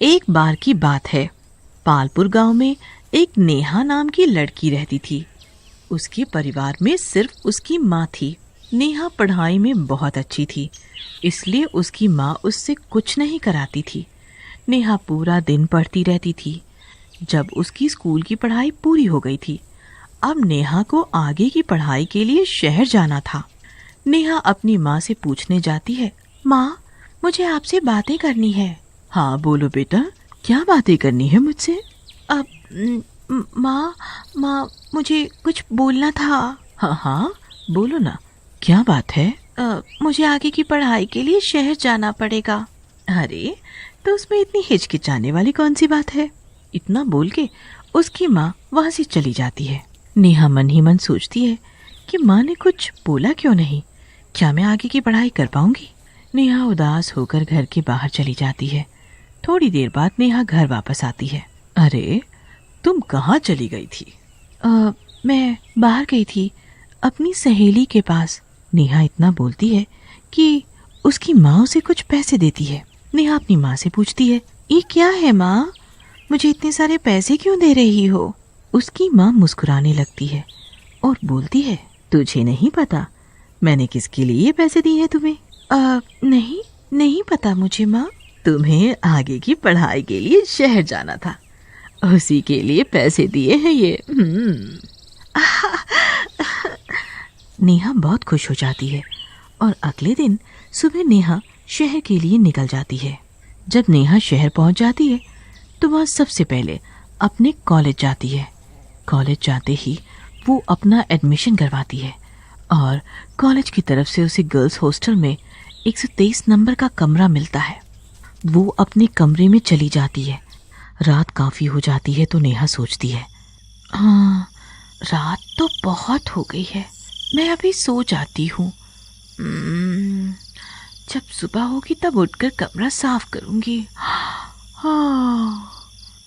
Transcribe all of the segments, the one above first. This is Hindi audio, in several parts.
एक बार की बात है, पालपुर गांव में एक नेहा नाम की लड़की रहती थी। उसके परिवार में सिर्फ उसकी माँ थी। नेहा पढ़ाई में बहुत अच्छी थी, इसलिए उसकी माँ उससे कुछ नहीं कराती थी। नेहा पूरा दिन पढ़ती रहती थी। जब उसकी स्कूल की पढ़ाई पूरी हो गई थी, अब नेहा को आगे की पढ़ाई के लिए शहर जाना था। नेहा अपनी माँ से पूछने जाती है, माँ, मुझे आपसे बातें करनी है। हाँ बोलो बेटा, क्या बातें करनी है मुझसे? अब माँ मुझे कुछ बोलना था। हाँ बोलो ना, क्या बात है? मुझे आगे की पढ़ाई के लिए शहर जाना पड़ेगा। अरे तो उसमें इतनी हिचकिचाने वाली कौन सी बात है? इतना बोल के उसकी माँ वहाँ से चली जाती है। नेहा मन ही मन सोचती है कि माँ ने कुछ बोला क्यों नहीं, क्या मैं आगे की पढ़ाई कर पाऊंगी? नेहा उदास होकर घर के बाहर चली जाती है। थोड़ी देर बाद नेहा घर वापस आती है। अरे तुम कहाँ चली गई थी? मैं बाहर गई थी अपनी सहेली के पास। नेहा इतना बोलती है कि उसकी माँ उसे कुछ पैसे देती है। नेहा अपनी माँ से पूछती है, ये क्या है माँ, मुझे इतने सारे पैसे क्यों दे रही हो? उसकी माँ मुस्कुराने लगती है और बोलती है, तुझे नहीं पता मैंने किसके लिए ये पैसे दिए हैं तुम्हें? नहीं पता मुझे माँ। तुम्हें आगे की पढ़ाई के लिए शहर जाना था, उसी के लिए पैसे दिए हैं ये। नेहा बहुत खुश हो जाती है और अगले दिन सुबह नेहा शहर के लिए निकल जाती है। जब नेहा शहर पहुंच जाती है तो वह सबसे पहले अपने कॉलेज जाती है। कॉलेज जाते ही वो अपना एडमिशन करवाती है और कॉलेज की तरफ से उसे गर्ल्स हॉस्टल में 123 नंबर का कमरा मिलता है। वो अपने कमरे में चली जाती है। रात काफ़ी हो जाती है तो नेहा सोचती है, हाँ रात तो बहुत हो गई है, मैं अभी सो जाती हूँ। जब सुबह होगी तब उठकर कमरा साफ करूँगी। हाँ,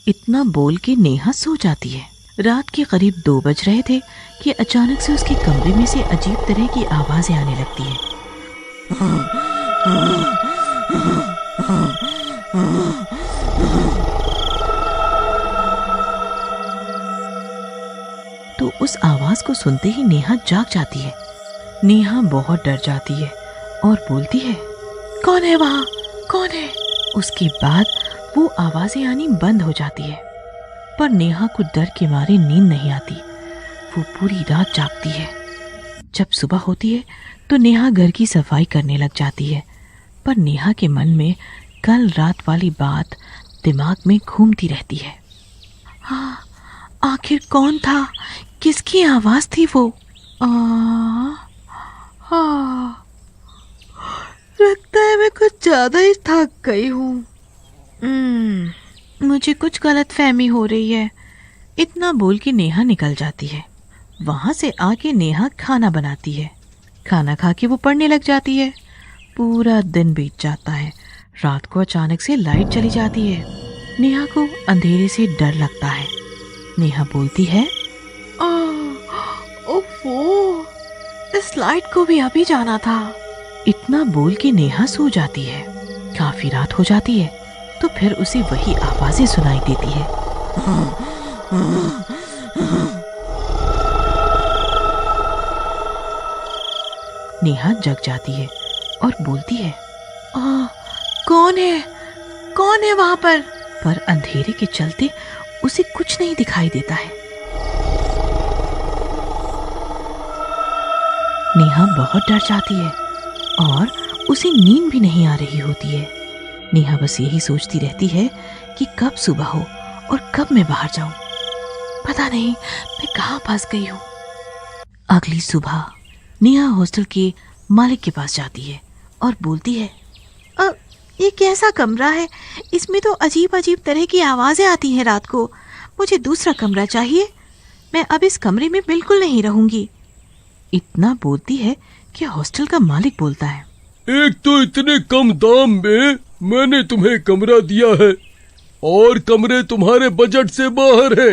इतना बोल के नेहा सो जाती है। रात के करीब 2 बज रहे थे कि अचानक से उसके कमरे में से अजीब तरह की आवाज़ें आने लगती है। तो उस आवाज को सुनते ही नेहा जाग जाती है। नेहा बहुत डर जाती है और बोलती है, कौन है वहाँ, कौन है? उसके बाद वो आवाजें आनी बंद हो जाती है, पर नेहा को डर के मारे नींद नहीं आती। वो पूरी रात जागती है। जब सुबह होती है तो नेहा घर की सफाई करने लग जाती है, पर नेहा के मन में कल रात वाली बात दिमाग में घूमती रहती है। हाँ, आखिर कौन था, किसकी आवाज थी वो? हाँ, लगता है मैं कुछ ज्यादा ही थक गई हूँ। मुझे कुछ गलतफहमी हो रही है। इतना बोल के नेहा निकल जाती है। वहां से आके नेहा खाना बनाती है। खाना खा के वो पढ़ने लग जाती है। पूरा दिन बीत जाता है। रात को अचानक से लाइट चली जाती है। नेहा को अंधेरे से डर लगता है। नेहा बोलती है, ओफो, इस लाइट को भी अभी जाना था। इतना बोल के नेहा सो जाती है। काफी रात हो जाती है तो फिर उसे वही आवाजें सुनाई देती है। नेहा जग जाती है और बोलती है, कौन है वहां पर? पर अंधेरे के चलते उसे कुछ नहीं दिखाई देता है। नेहा बहुत डर जाती है और उसे नींद भी नहीं आ रही होती है। नेहा बस यही सोचती रहती है कि कब सुबह हो और कब मैं बाहर जाऊं। पता नहीं मैं कहाँ फंस गई हूँ। अगली सुबह नेहा हॉस्टल के मालिक के पास जाती है और बोलती है, ये कैसा कमरा है? इसमें तो अजीब अजीब तरह की आवाजें आती हैं रात को। मुझे दूसरा कमरा चाहिए। मैं अब इस कमरे में बिल्कुल नहीं रहूंगी। इतना बोलती है कि हॉस्टल का मालिक बोलता है, एक तो इतने कम दाम में मैंने तुम्हें कमरा दिया है और कमरे तुम्हारे बजट से बाहर है।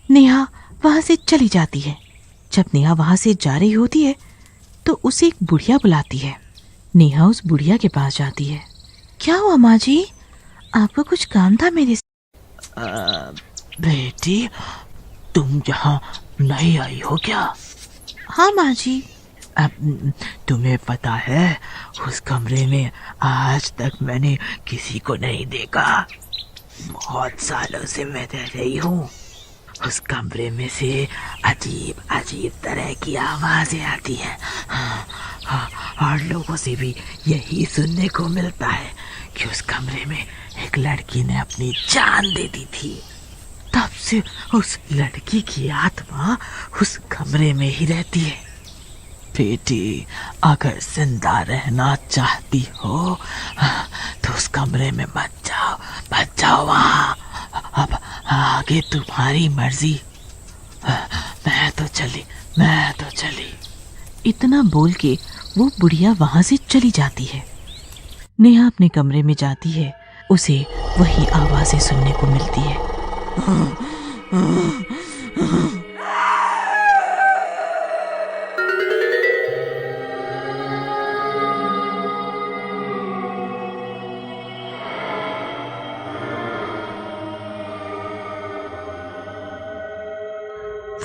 नेहा वहां से चली जाती है। जब नेहा वहां से जा रही होती है तो उसे एक बुढ़िया बुलाती है। नेहा उस बुढ़िया के पास जाती है। क्या हुआ माँ जी, आपको कुछ काम था मेरे से? बेटी, तुम यहाँ नई आई हो क्या? हाँ माँ जी। अब तुम्हें पता है, उस कमरे में आज तक मैंने किसी को नहीं देखा। बहुत सालों से मैं रह रही हूँ। उस कमरे में से अजीब अजीब तरह की आवाजें आती हैं। और लोगों से भी यही सुनने को मिलता है कि उस कमरे में एक लड़की ने अपनी जान दे दी थी। तब से उस लड़की की आत्मा उस कमरे में ही रहती है। बेटी, अगर जिंदा रहना चाहती हो तो उस कमरे में मत जाओ वहाँ। अब आगे तुम्हारी मर्जी। मैं तो चली। इतना बोल के वो बुढ़िया वहां से चली जाती है। नेहा अपने कमरे में जाती है। उसे वही आवाजें सुनने को मिलती है।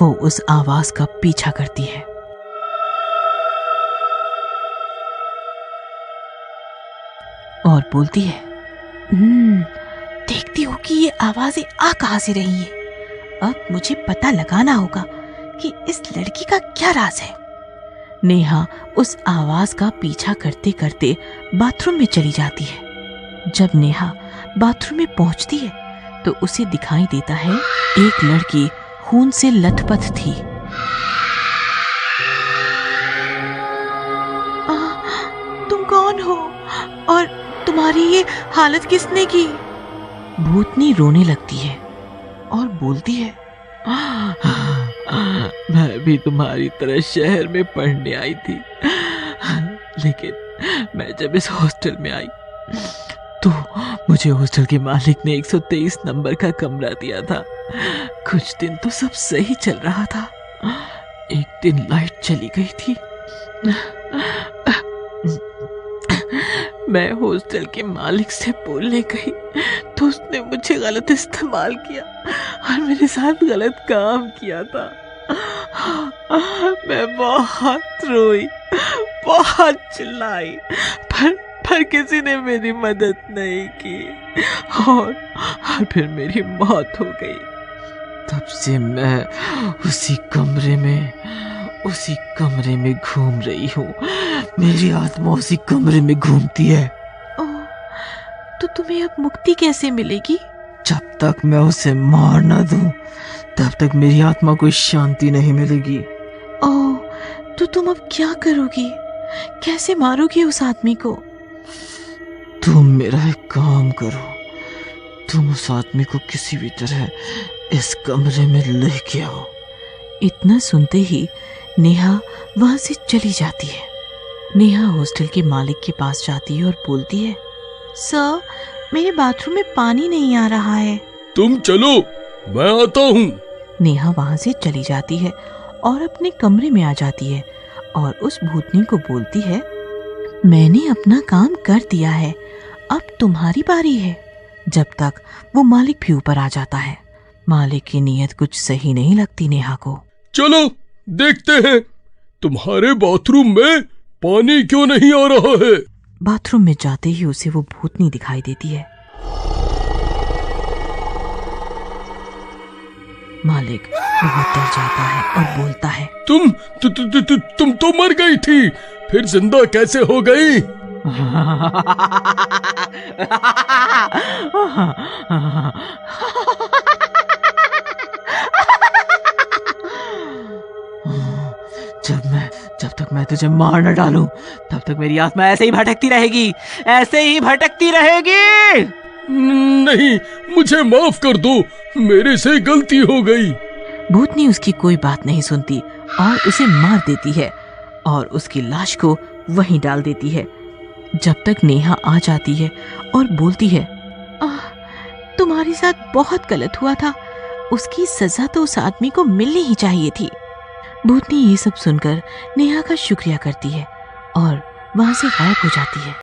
वो उस आवाज का पीछा करती है। और बोलती है, देखती हूँ कि ये आवाजें आ कहां से रही हैं। अब मुझे पता लगाना होगा कि इस लड़की का क्या राज है। नेहा उस आवाज का पीछा करते करते बाथरूम में चली जाती है। जब नेहा बाथरूम में पहुंचती है तो उसे दिखाई देता है एक लड़की खून से लथपथ थी। तुम कौन हो और तुम्हारी ये हालत किसने की? भूतनी रोने लगती है और बोलती है, मैं भी तुम्हारी तरह शहर में पढ़ने आई थी, लेकिन मैं जब इस हॉस्टल में आई तो मुझे हॉस्टल के मालिक ने 123 नंबर का कमरा दिया था। कुछ दिन तो सब सही चल रहा था। एक दिन लाइट चली गई थी। मैं हॉस्टल के मालिक से बोलने गई तो उसने मुझे गलत इस्तेमाल किया और मेरे साथ गलत काम किया था। मैं बहुत रोई, बहुत चिल्लाई, पर किसी ने मेरी मदद नहीं की और फिर मेरी मौत हो गई। तब से मैं उसी कमरे में घूम रही हूँ। मेरी आत्मा उसी कमरे में घूमती है। ओह, तो तुम्हें अब मुक्ति कैसे मिलेगी? जब तक मैं उसे मार न दूं, तब तक मेरी आत्मा को शांति नहीं मिलेगी। ओह, तो तुम अब क्या करोगी? कैसे मारोगी उस आदमी को? तुम मेरा एक काम करो, तुम उस आदमी को किसी भी तरह इस कमरे में लेके आओ। इतना सुनते ही नेहा वहां से चली जाती है। नेहा हॉस्टल के मालिक के पास जाती है और बोलती है, सर, मेरे बाथरूम में पानी नहीं आ रहा है। तुम चलो, मैं आता हूँ। नेहा वहां से चली जाती है और अपने कमरे में आ जाती है और उस भूतनी को बोलती है, मैंने अपना काम कर दिया है, अब तुम्हारी बारी है। जब तक वो मालिक भी ऊपर आ जाता है। मालिक की नीयत कुछ सही नहीं लगती नेहा को। चलो देखते हैं, तुम्हारे बाथरूम में पानी क्यों नहीं आ रहा है। बाथरूम में जाते ही उसे वो भूतनी दिखाई देती है। मालिक बहुत डर जाता है और बोलता है, तुम तो मर गई थी, फिर जिंदा कैसे हो गई? जब तक मैं तुझे मार न डालूं, तब तक मेरी आत्मा ऐसे ही भटकती रहेगी। नहीं, मुझे माफ कर दो, मेरे से गलती हो गई। भूतनी उसकी कोई बात नहीं सुनती और उसे मार देती है और उसकी लाश को वहीं डाल देती है। जब तक नेहा आ जाती है और बोलती है, तुम्हारे साथ बहुत गलत हुआ था, उसकी सजा तो उस आदमी को मिलनी ही चाहिए थी। भूतनी ये सब सुनकर नेहा का शुक्रिया करती है और वहां से गायब हो जाती है।